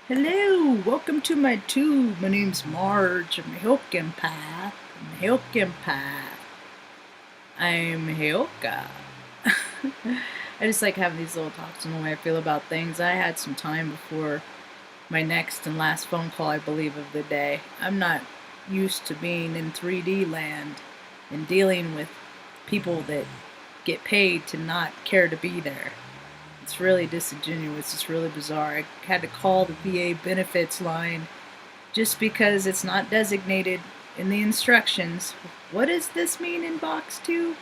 Hello, welcome to my tube. My name's Marge. I'm a Hilk Empath. I'm Hilka. I just like having these little talks on the way I feel about things. I had some time before my next and last phone call, I believe, of the day. I'm not used to being in 3D land and dealing with people that get paid to not care to be there. It's really disingenuous. It's really bizarre. I had to call the VA benefits line just because it's not designated in the instructions. What does this mean in box 2?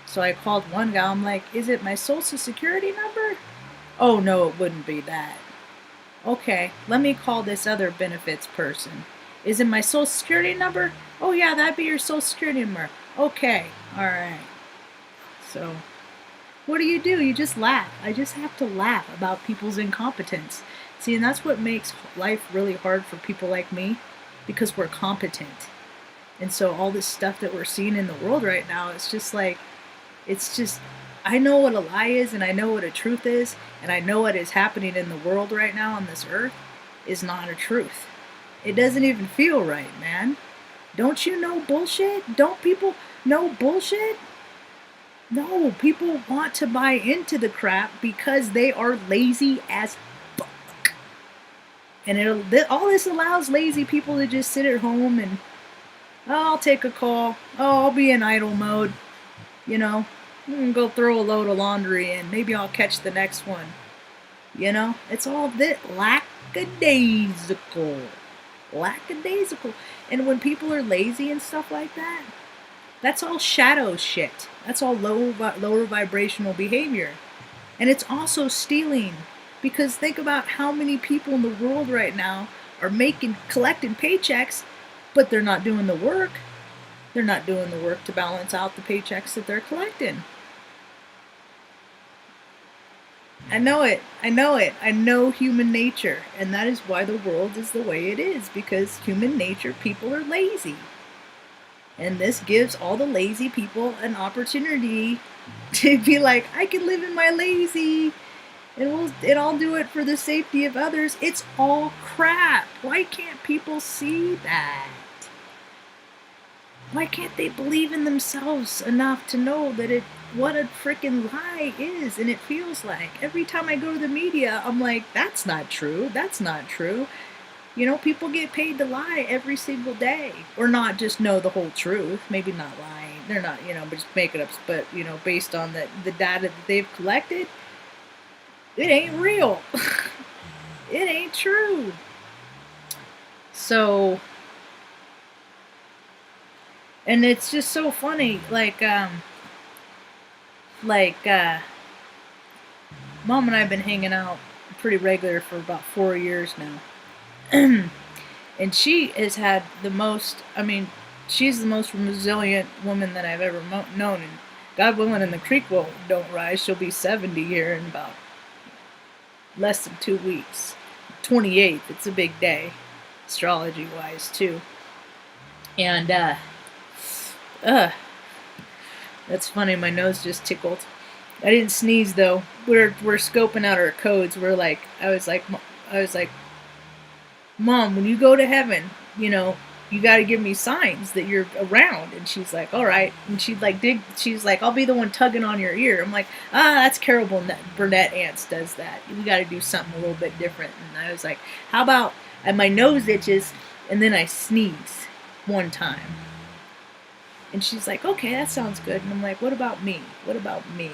So I called one guy. I'm like, is it my social security number? Oh, no, it wouldn't be that. Okay, let me call this other benefits person. Is it my social security number? Oh, yeah, that'd be your social security number. Okay, all right. So what do? You just laugh. I just have to laugh about people's incompetence. See, and that's what makes life really hard for people like me, because we're competent. And so all this stuff that we're seeing in the world right now, it's just, I know what a lie is, and I know what a truth is, and I know what is happening in the world right now on this earth is not a truth. It doesn't even feel right, man. Don't you know bullshit? Don't people know bullshit? No, people want to buy into the crap because they are lazy as fuck. And all this allows lazy people to just sit at home and, oh, I'll take a call. Oh, I'll be in idle mode. I'm gonna go throw a load of laundry and maybe I'll catch the next one. It's all that lackadaisical. Lackadaisical. And when people are lazy and stuff like that, that's all shadow shit. That's all lower vibrational behavior. And it's also stealing. Because think about how many people in the world right now are collecting paychecks, but they're not doing the work. They're not doing the work to balance out the paychecks that they're collecting. I know it. I know human nature. And that is why the world is the way it is. Because human nature, people are lazy. And this gives all the lazy people an opportunity to be like, I can live in my lazy, and I'll do it for the safety of others. It's all crap. Why can't people see that? Why can't they believe in themselves enough to know that what a freaking lie is and it feels like? Every time I go to the media, I'm like, that's not true. That's not true. People get paid to lie every single day. Or not just know the whole truth. Maybe not lying. They're not, but just make it up. But, based on the data that they've collected, it ain't real. It ain't true. So, and it's just so funny. Mom and I have been hanging out pretty regular for about 4 years now. And she has had she's the most resilient woman that I've ever known. And God willing, and the creek don't rise, she'll be 70 here in about less than 2 weeks. 28th, it's a big day, astrology wise too. And that's funny. My nose just tickled. I didn't sneeze though. We're scoping out our codes. I was like, Mom, when you go to heaven, you got to give me signs that you're around. And she's like, all right. And she's like, I'll be the one tugging on your ear. I'm like, that's Carol Burnett Ants does that. We got to do something a little bit different. And I was like, how about, and my nose itches, and then I sneeze one time. And she's like, okay, that sounds good. And I'm like, what about me? What about me?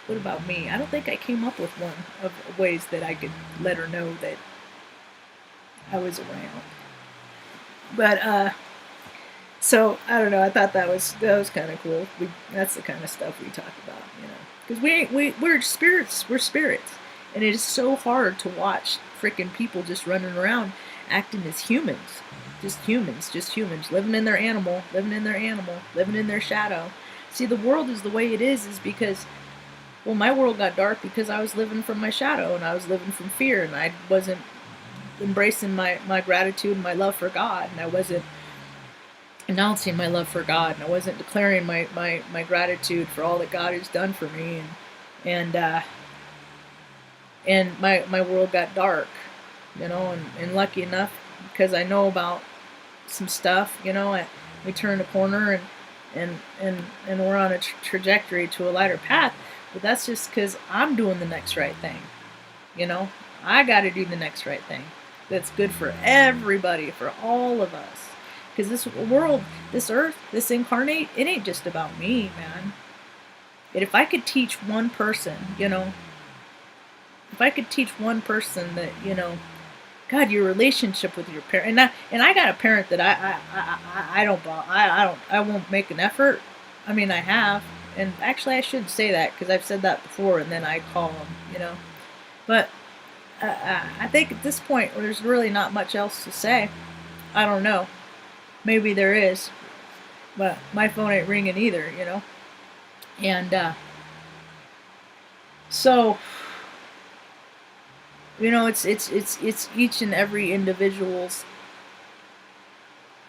What about me? I don't think I came up with one of ways that I could let her know that I was around. But so I don't know. I thought that was kind of cool. That's the kind of stuff we talk about, because we're spirits. We're spirits, and it is so hard to watch freaking people just running around acting as humans, just humans, living in their animal, living in their shadow. See, the world is the way it is because, well, my world got dark because I was living from my shadow, and I was living from fear, and I wasn't embracing my gratitude and my love for God, and I wasn't announcing my love for God, and I wasn't declaring my gratitude for all that God has done for me, and my world got dark. you know, and lucky enough, because I know about some stuff, you know, we turn a corner and we're on a trajectory to a lighter path. But that's just because I'm doing the next right thing, you know. I got to do the next right thing. That's good for everybody, for all of us. Because this world, this earth, this incarnate, it ain't just about me, man. And if I could teach one person, you know, if I could teach one person that, you know, God, your relationship with your parent, and I got a parent that I won't make an effort. I mean, I have, and actually I shouldn't say that because I've said that before, and then I call them, you know. But I think at this point there's really not much else to say. I don't know. Maybe there is, but my phone ain't ringing either, you know. And so, you know, it's each and every individual's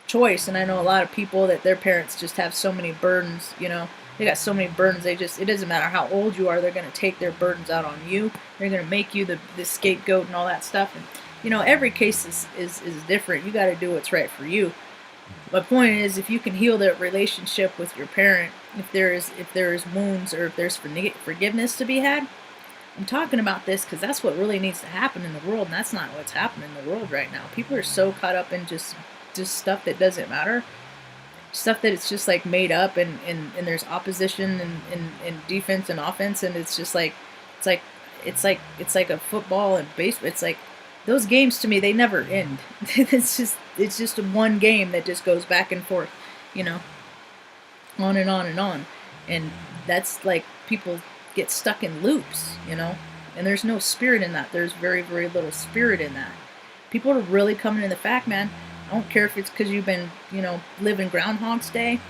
choice. And I know a lot of people that their parents just have so many burdens, you know. They got so many burdens, it doesn't matter how old you are, they're going to take their burdens out on you. They're going to make you the scapegoat and all that stuff. And, you know, every case is different. You got to do what's right for you. My point is, if you can heal that relationship with your parent, if there is wounds, or if there's forgiveness to be had, I'm talking about this because that's what really needs to happen in the world, and that's not what's happening in the world right now. People are so caught up in just stuff that doesn't matter, stuff that it's just like made up, and there's opposition and defense and offense, and it's just like it's like a football and baseball. It's like those games to me, they never end. it's just one game that just goes back and forth, you know, on and on and on, and that's like people get stuck in loops, you know, and there's no spirit in that. There's very, very little spirit in that. People are really coming to the fact, man. I don't care if it's because you've been, you know, living Groundhog's Day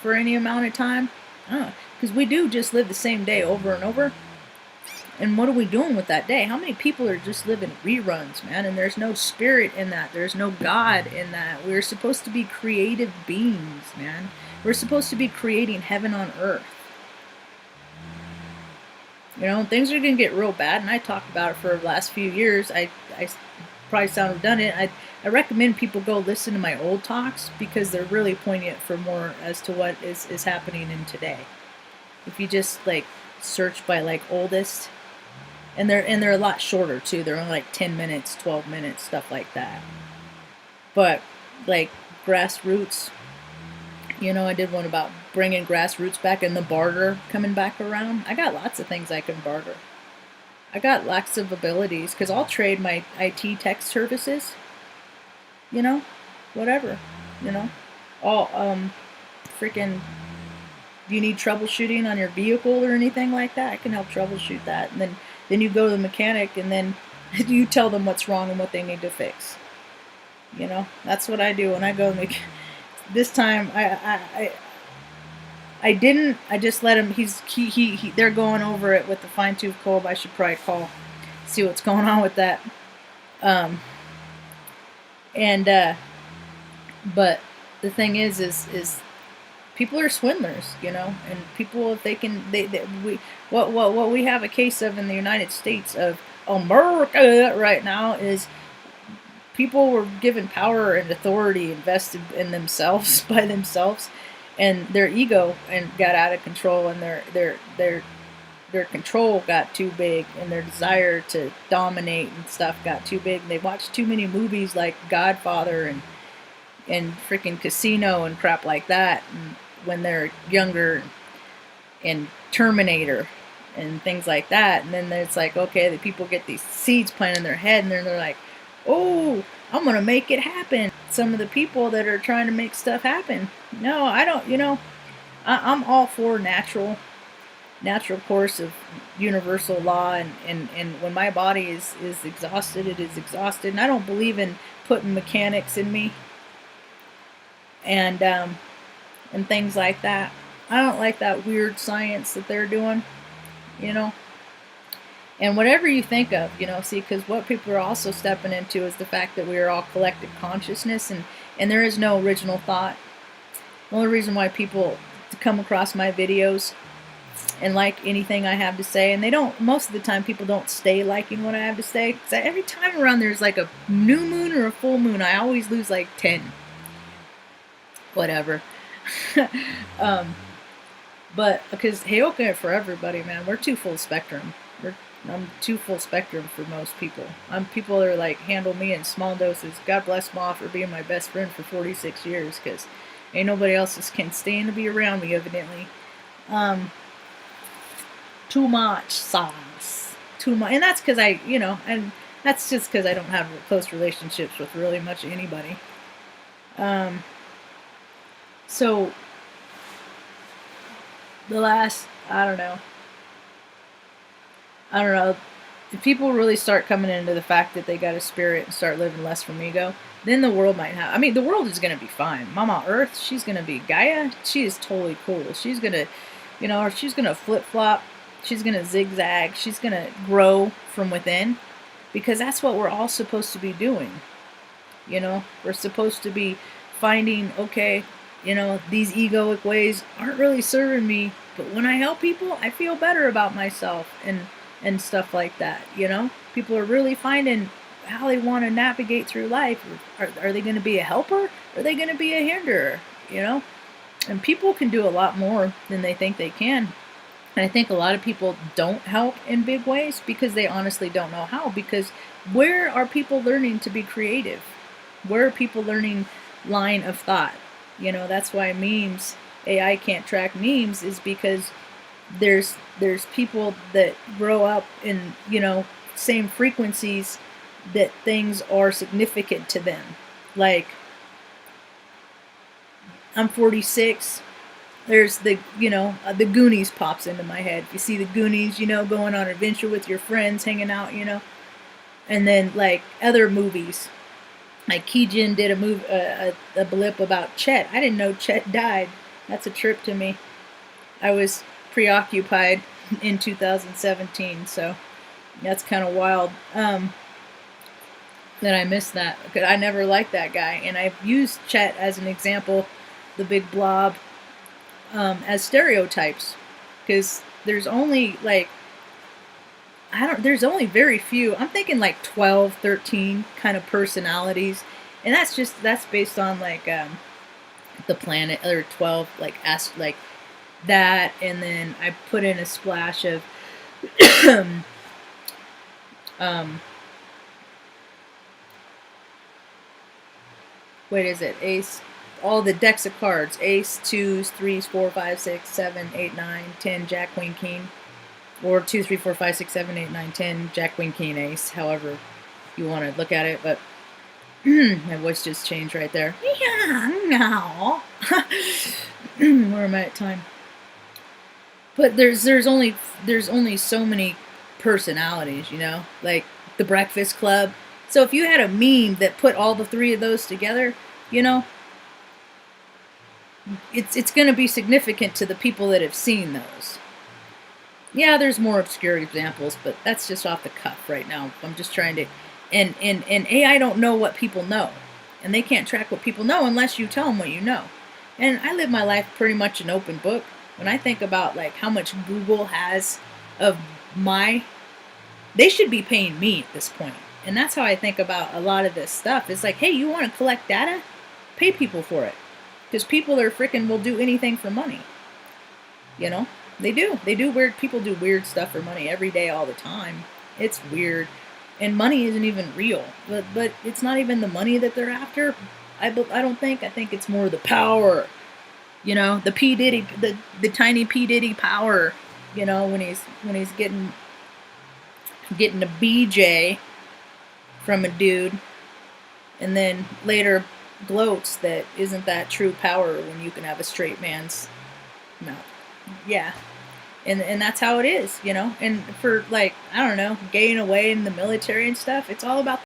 for any amount of time. Because we do just live the same day over and over. And what are we doing with that day? How many people are just living reruns, man? And there's no spirit in that. There's no God in that. We're supposed to be creative beings, man. We're supposed to be creating heaven on earth. You know, things are going to get real bad, and I talked about it for the last few years. I probably sound redundant. I recommend people go listen to my old talks because they're really poignant for more as to what is happening in today. If you just like search by like oldest, and they're a lot shorter too. They're only like 10 minutes, 12 minutes, stuff like that. But like grassroots, you know, I did one about bringing grassroots back and the barter coming back around. I got lots of things I can barter. I got lots of abilities because I'll trade my IT tech services, you know, whatever, you know. All freaking, do you need troubleshooting on your vehicle or anything like that? I can help troubleshoot that. And then you go to the mechanic and then you tell them what's wrong and what they need to fix. You know, that's what I do when I go to the mechanic. This time I didn't. I just let him. They're going over it with the fine tooth comb. I should probably call, see what's going on with that. But the thing is people are swindlers, you know, and people, if they can, what we have a case of in the United States of America right now is people were given power and authority invested in themselves by themselves, and their ego and got out of control, and their control got too big, and their desire to dominate and stuff got too big. And they watched too many movies like Godfather and freaking Casino and crap like that, and when they're younger, and Terminator and things like that. And then it's like, okay, the people get these seeds planted in their head, and they're like, oh, I'm gonna make it happen. Some of the people that are trying to make stuff happen, no, I don't, you know, I'm all for natural course of universal law, and when my body is exhausted, it is exhausted, and I don't believe in putting mechanics in me and things like that. I don't like that weird science that they're doing, you know. And whatever you think of, you know, see, because what people are also stepping into is the fact that we are all collective consciousness, and there is no original thought. The only reason why people come across my videos and like anything I have to say. And they don't, most of the time, people don't stay liking what I have to say. Because every time around there's like a new moon or a full moon, I always lose like 10. Whatever. um, but because Heyoka for everybody, man, we're too full spectrum. I'm too full spectrum for most people. People are like, handle me in small doses. God bless Ma for being my best friend for 46 years, because ain't nobody else can stand to be around me, evidently. Too much sauce. Too much. And that's because and that's just because I don't have close relationships with really much anybody. So, the last, I don't know, if people really start coming into the fact that they got a spirit and start living less from ego, then the world might have, the world is going to be fine. Mama Earth, she's going to be Gaia. She is totally cool. She's going to, she's going to flip-flop. She's going to zigzag. She's going to grow from within, because that's what we're all supposed to be doing. We're supposed to be finding, okay, these egoic ways aren't really serving me, but when I help people, I feel better about myself and stuff like that. People are really finding how they want to navigate through life. Are they going to be a helper? Or are they going to be a hinderer? And people can do a lot more than they think they can. And I think a lot of people don't help in big ways because they honestly don't know how. Because where are people learning to be creative? Where are people learning line of thought? That's why memes, AI can't track memes, is because there's people that grow up in, same frequencies that things are significant to them. Like, I'm 46. There's the Goonies pops into my head. You see the Goonies, going on an adventure with your friends, hanging out, and then like other movies. Like Kijin did a blip about Chet. I didn't know Chet died. That's a trip to me. I was preoccupied in 2017, so that's kind of wild. That I missed that, because I never liked that guy, and I've used Chet as an example, the big blob, as stereotypes, because there's only like there's only very few. I'm thinking like 12, 13 kind of personalities, and that's based on like the planet, or 12 like that, and then I put in a splash of what is it? Ace, all the decks of cards: ace, twos, threes, 4, 5, 6, 7, 8, 9, 10, jack, queen, king, or 2, 3, 4, 5, 6, 7, 8, 9, 10, jack, queen, king, ace, however you want to look at it. But my voice just changed right there. Yeah, no. Where am I at time? But there's only so many personalities, like the Breakfast Club. So if you had a meme that put all the three of those together, it's going to be significant to the people that have seen those. Yeah, there's more obscure examples, but that's just off the cuff right now. I'm just trying to, and AI don't know what people know, and they can't track what people know unless you tell them what you know. And I live my life pretty much an open book. When I think about like how much Google has of they should be paying me at this point. And that's how I think about a lot of this stuff. It's like, hey, you want to collect data? Pay people for it. Because people are will do anything for money. They do. People do weird stuff for money every day, all the time. It's weird. And money isn't even real. But it's not even the money that they're after. I don't think. I think it's more the power. The P. Diddy, the tiny P. Diddy power. When he's getting a BJ from a dude, and then later gloats that isn't that true power when you can have a straight man's mouth. Yeah. And that's how it is, And for like, I don't know, gaying away in the military and stuff, it's all about